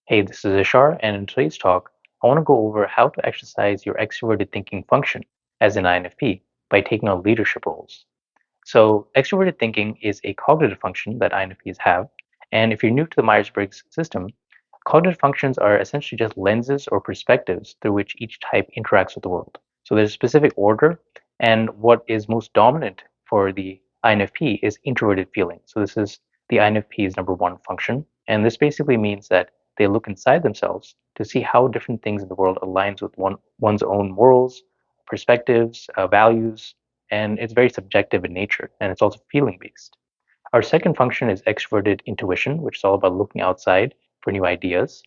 Hey, this is Ishar, and in today's talk, I want to go over how to exercise your extroverted thinking function as an INFP by taking on leadership roles. So, extroverted thinking is a cognitive function that INFPs have, and if you're new to the Myers-Briggs system, cognitive functions are essentially just lenses or perspectives through which each type interacts with the world. So, there's a specific order, and what is most dominant for the INFP is introverted feeling. So, this is the INFP's number one function, and this basically means that they look inside themselves to see how different things in the world aligns with one's own morals, perspectives, values, and it's very subjective in nature, and it's also feeling based. Our second function is extroverted intuition, which is all about looking outside for new ideas.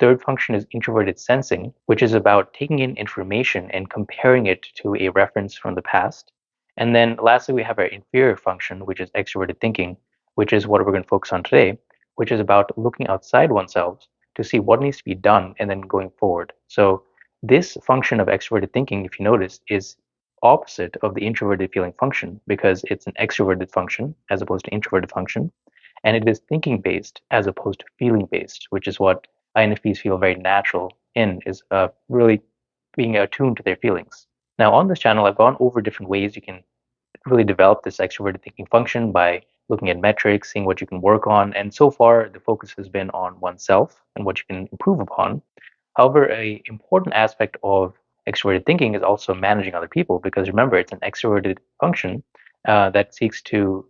Third function is introverted sensing, which is about taking in information and comparing it to a reference from the past. And then lastly, we have our inferior function, which is extroverted thinking, which is what we're going to focus on today, which is about looking outside oneself to see what needs to be done and then going forward. So this function of extroverted thinking, if you notice, is opposite of the introverted feeling function because it's an extroverted function as opposed to introverted function. And it is thinking based as opposed to feeling based, which is what INFPs feel very natural in, is really being attuned to their feelings. Now, on this channel, I've gone over different ways you can really develop this extroverted thinking function by looking at metrics, seeing what you can work on. And so far, the focus has been on oneself and what you can improve upon. However, a important aspect of extroverted thinking is also managing other people because remember, it's an extroverted function that seeks to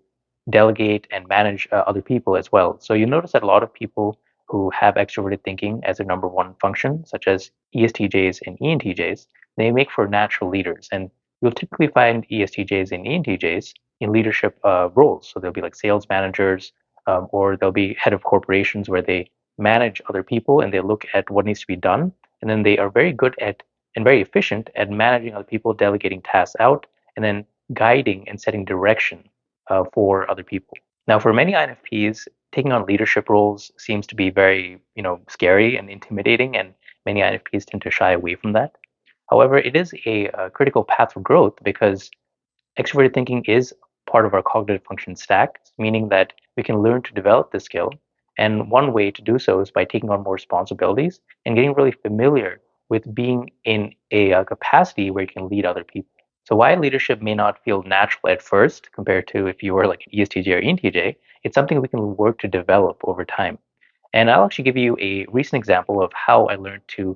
delegate and manage other people as well. So you notice that a lot of people who have extroverted thinking as their number one function, such as ESTJs and ENTJs, they make for natural leaders. And you'll typically find ESTJs and ENTJs in leadership roles. So they'll be like sales managers, or they'll be head of corporations where they manage other people and they look at what needs to be done. And then they are very good at and very efficient at managing other people, delegating tasks out, and then guiding and setting direction for other people. Now, for many INFPs, taking on leadership roles seems to be very, scary and intimidating, and many INFPs tend to shy away from that. However, it is a critical path for growth because extroverted thinking is part of our cognitive function stack, meaning that we can learn to develop this skill. And one way to do so is by taking on more responsibilities and getting really familiar with being in a capacity where you can lead other people. So while leadership may not feel natural at first compared to if you were like an ESTJ or ENTJ, it's something we can work to develop over time. And I'll actually give you a recent example of how I learned to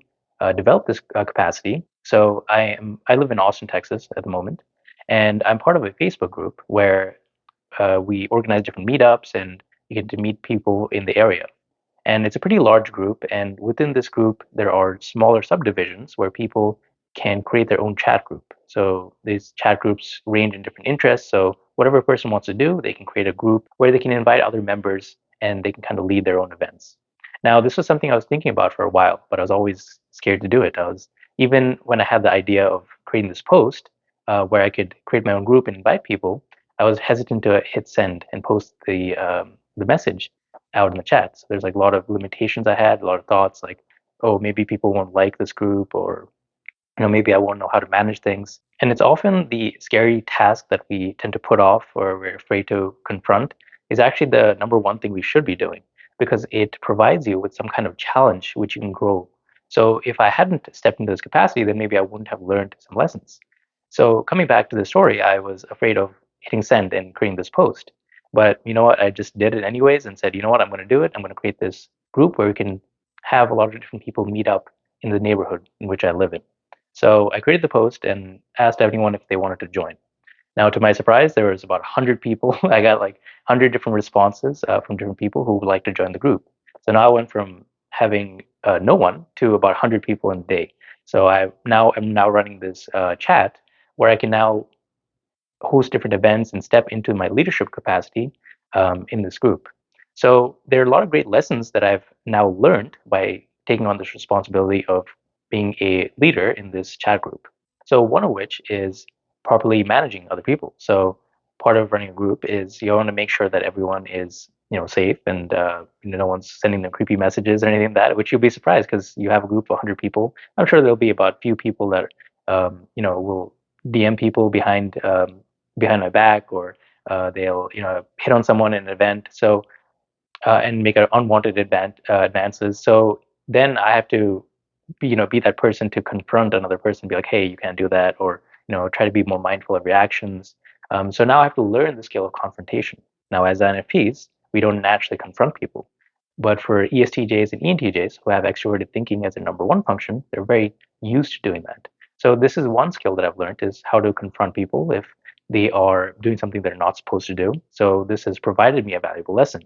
develop this capacity. So I live in Austin, Texas at the moment, and I'm part of a Facebook group where we organize different meetups and you get to meet people in the area. And it's a pretty large group. And within this group, there are smaller subdivisions where people can create their own chat group. So these chat groups range in different interests. So whatever a person wants to do, they can create a group where they can invite other members and they can kind of lead their own events. Now, this was something I was thinking about for a while, but I was always scared to do it. Even when I had the idea of creating this post where I could create my own group and invite people, I was hesitant to hit send and post the message out in the chat. So there's like a lot of limitations I had, a lot of thoughts like, oh, maybe people won't like this group, or maybe I won't know how to manage things. And it's often the scary task that we tend to put off or we're afraid to confront is actually the number one thing we should be doing because it provides you with some kind of challenge which you can grow. So if I hadn't stepped into this capacity, then maybe I wouldn't have learned some lessons. So coming back to the story, I was afraid of hitting send and creating this post. But you know what? I just did it anyways and said, you know what? I'm going to do it. I'm going to create this group where we can have a lot of different people meet up in the neighborhood in which I live in. So I created the post and asked everyone if they wanted to join. Now, to my surprise, there was about 100 people. I got like 100 different responses from different people who would like to join the group. So now I went from having no one to about 100 people in a day. So I'm now running this chat where I can now host different events and step into my leadership capacity in this group. So there are a lot of great lessons that I've now learned by taking on this responsibility of being a leader in this chat group. So one of which is properly managing other people. So part of running a group is you want to make sure that everyone is safe and no one's sending them creepy messages or anything like that, which you'll be surprised because you have a group of 100 people. I'm sure there'll be about few people that will DM people behind my back, or they'll hit on someone in an event. So and make unwanted advances. So then I have to be that person to confront another person, be like, hey, you can't do that, or try to be more mindful of your actions. So now I have to learn the skill of confrontation. Now, as INFPs, we don't naturally confront people, but for ESTJs and ENTJs who have extroverted thinking as their number one function, they're very used to doing that. So this is one skill that I've learned, is how to confront people if they are doing something they're not supposed to do. So this has provided me a valuable lesson.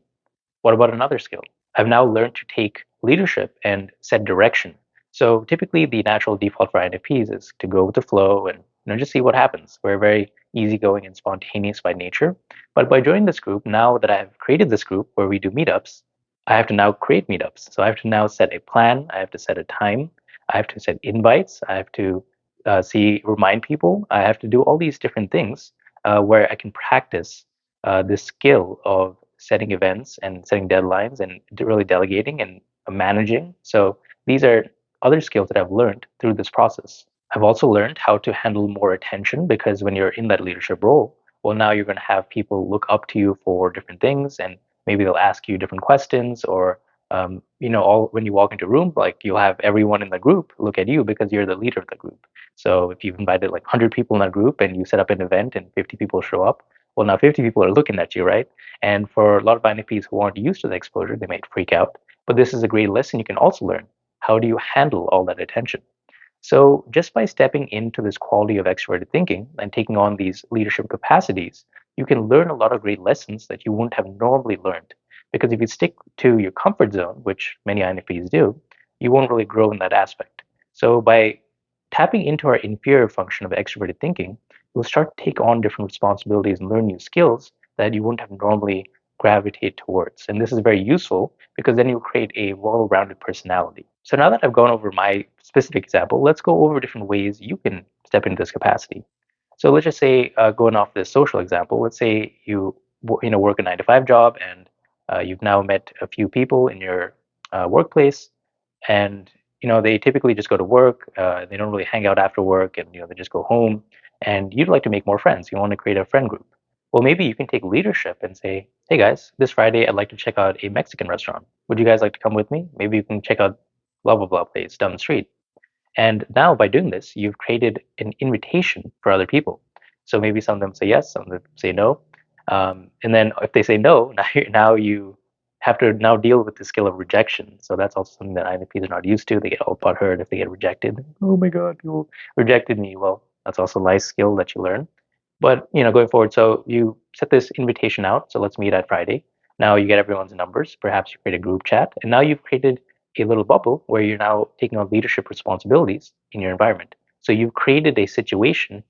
What about another skill? I've now learned to take leadership and set direction. So typically, the natural default for INFPs is to go with the flow and just see what happens. We're very easygoing and spontaneous by nature. But by joining this group, now that I've created this group where we do meetups, I have to now create meetups. So I have to now set a plan. I have to set a time. I have to set invites. I have to remind people. I have to do all these different things where I can practice this skill of setting events and setting deadlines and really delegating and managing. So these are other skills that I've learned through this process. I've also learned how to handle more attention, because when you're in that leadership role, well, now you're going to have people look up to you for different things, and maybe they'll ask you different questions, or all when you walk into a room, like you'll have everyone in the group look at you because you're the leader of the group. So if you've invited like 100 people in that group and you set up an event and 50 people show up, well, now 50 people are looking at you, right? And for a lot of INFPs who aren't used to the exposure, they might freak out. But this is a great lesson you can also learn. How do you handle all that attention? So just by stepping into this quality of extroverted thinking and taking on these leadership capacities, you can learn a lot of great lessons that you wouldn't have normally learned. Because if you stick to your comfort zone, which many INFPs do, you won't really grow in that aspect. So by tapping into our inferior function of extroverted thinking, you'll start to take on different responsibilities and learn new skills that you wouldn't have normally gravitate towards. And this is very useful because then you'll create a well-rounded personality. So now that I've gone over my specific example, let's go over different ways you can step into this capacity. So let's just say, going off this social example, let's say you work a 9 to 5 job, and you've now met a few people in your workplace, and they typically just go to work. They don't really hang out after work, and they just go home. And you'd like to make more friends. You want to create a friend group. Well, maybe you can take leadership and say, hey guys, this Friday I'd like to check out a Mexican restaurant. Would you guys like to come with me? Maybe you can check out blah blah blah place down the street. And now by doing this, you've created an invitation for other people. So maybe some of them say yes, some of them say no. And then if they say no, now you have to now deal with the skill of rejection. So that's also something that INFPs are not used to. They get all butthurt if they get rejected. Oh my God, you rejected me. Well, that's also a life skill that you learn. But going forward, so you set this invitation out. So let's meet at Friday. Now you get everyone's numbers. Perhaps you create a group chat, and now you've created a little bubble where you're now taking on leadership responsibilities in your environment. So you've created a situation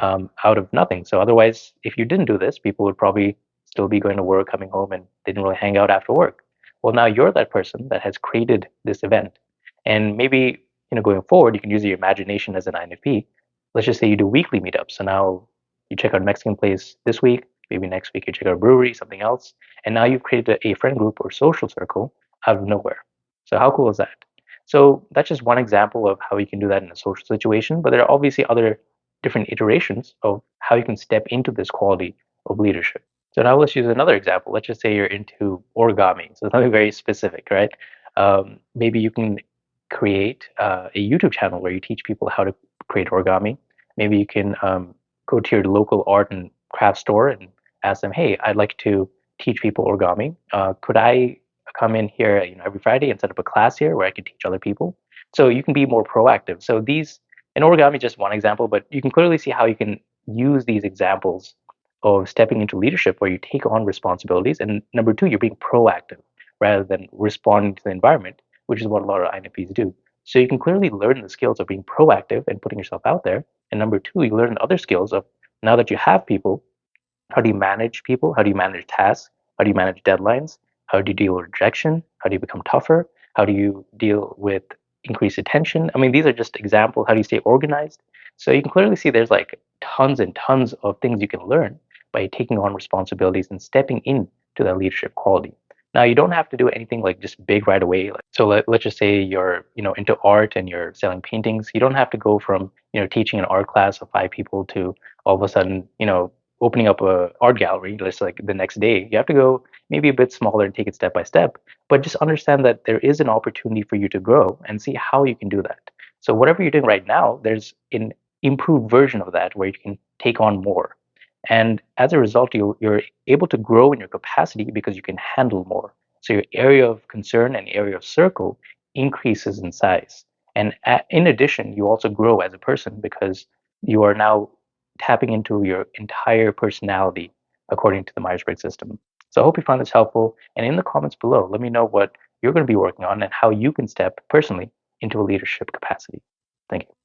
out of nothing. So otherwise, if you didn't do this, people would probably still be going to work, coming home, and they didn't really hang out after work. Well, now you're that person that has created this event, and maybe going forward, you can use your imagination as an INFP. Let's just say you do weekly meetups. So now you check out a Mexican place this week. Maybe next week you check out a brewery, something else, and now you've created a friend group or social circle out of nowhere. So how cool is that? So that's just one example of how you can do that in a social situation, but there are obviously other different iterations of how you can step into this quality of leadership. So now let's use another example. Let's just say you're into origami. So something very specific, right? Maybe you can create a YouTube channel where you teach people how to create origami. Maybe you can go to your local art and craft store and ask them, hey, I'd like to teach people origami. Could I come in here every Friday and set up a class here where I can teach other people? So you can be more proactive. So and origami is just one example, but you can clearly see how you can use these examples of stepping into leadership where you take on responsibilities. And number two, you're being proactive rather than responding to the environment, which is what a lot of INFPs do. So you can clearly learn the skills of being proactive and putting yourself out there. And number two, you learn other skills of, now that you have people, how do you manage people? How do you manage tasks? How do you manage deadlines? How do you deal with rejection? How do you become tougher? How do you deal with increased attention? I mean, these are just examples. How do you stay organized? So you can clearly see there's like tons and tons of things you can learn by taking on responsibilities and stepping into that leadership quality. Now, you don't have to do anything like just big right away. So let's just say you're, into art and you're selling paintings. You don't have to go from, teaching an art class of 5 people to all of a sudden, opening up a art gallery just like the next day. You have to go maybe a bit smaller and take it step by step, but just understand that there is an opportunity for you to grow and see how you can do that. So whatever you're doing right now, there's an improved version of that where you can take on more. And as a result, you're able to grow in your capacity because you can handle more. So your area of concern and area of circle increases in size. And in addition, you also grow as a person because you are now tapping into your entire personality according to the Myers-Briggs system. So I hope you found this helpful. And in the comments below, let me know what you're going to be working on and how you can step personally into a leadership capacity. Thank you.